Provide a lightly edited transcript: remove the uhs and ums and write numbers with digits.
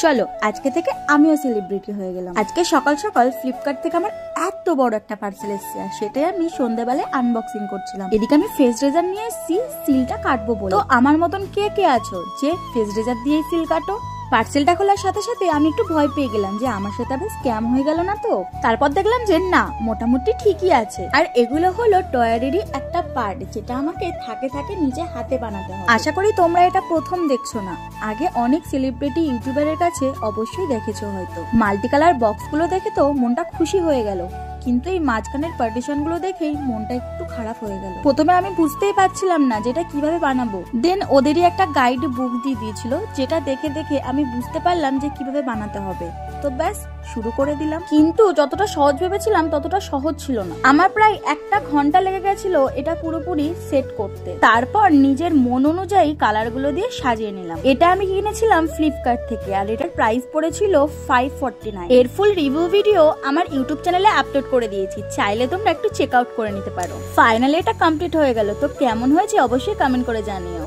চলো আজকে থেকে আমিও সেলিব্রিটি হয়ে গেলাম। আজকে সকাল সকাল ফ্লিপকার্ট থেকে আমার এত বড় একটা পার্সেল এসেছে, আর সেটাই আমি সন্ধ্যাবেলায় আনবক্সিং করছিলাম। এদিকে আমি ফেস রেজার নিয়ে এসেছি সিলটা কাটবো বলে। তো আমার মতন কে কে আছো যে ফেস রেজার দিয়ে সিল কাটো? পার্সেলটা খোলার সাথে সাথে আমি একটু ভয় পেয়ে গেলাম যে আমার সাথে আবার স্ক্যাম হয়ে গেল না তো। তারপর দেখলাম যে না, মোটামুটি ঠিকই আছে। আর এগুলো হলো টয়ারেরই একটা পার্ট, যেটা আমাকে থাকে থাকে নিজে হাতে বানাতে হবে। আশা করি তোমরা এটা প্রথম দেখছো না, আগে অনেক সেলিব্রিটি ইউটিউবারের কাছে অবশ্যই দেখেছো হয়তো। মাল্টি কালার বক্সগুলো দেখে তো মনটা খুশি হয়ে গেল, কিন্তু এই মাঝখানের পার্টিশন গুলো দেখেই মনটা একটু খারাপ হয়ে গেল। প্রথমে আমি বুঝতেই পারছিলাম না যেটা কিভাবে বানাবো। দেন ওদেরই একটা গাইড বুক দিয়ে দিয়েছিল, যেটা দেখে দেখে আমি বুঝতে পারলাম যে কিভাবে বানাতে হবে। তো ব্যাস শুরু করে দিলাম। কিন্তু যতটা সহজ ভেবেছিলাম ততটা সহজ ছিল না। আমার প্রায় 1 ঘন্টা লেগে গেছিল এটা পুরোপুরি সেট করতে। তারপর নিজের মন অনুযায়ী কালার গুলো দিয়ে সাজিয়ে নিলাম। এটা আমি কিনেছিলাম ফ্লিপকার্ট থেকে, আর এটার প্রাইস পড়েছিল 549। এর ফুল রিভিউ ভিডিও আমার ইউটিউব চ্যানেলে আপলোড করে দিয়েছি, চাইলে তোমরা একটু চেক আউট করে নিতে পারো। ফাইনালি এটা কমপ্লিট হয়ে গেল। তো কেমন হয়েছে অবশ্যই কমেন্ট করে জানিও।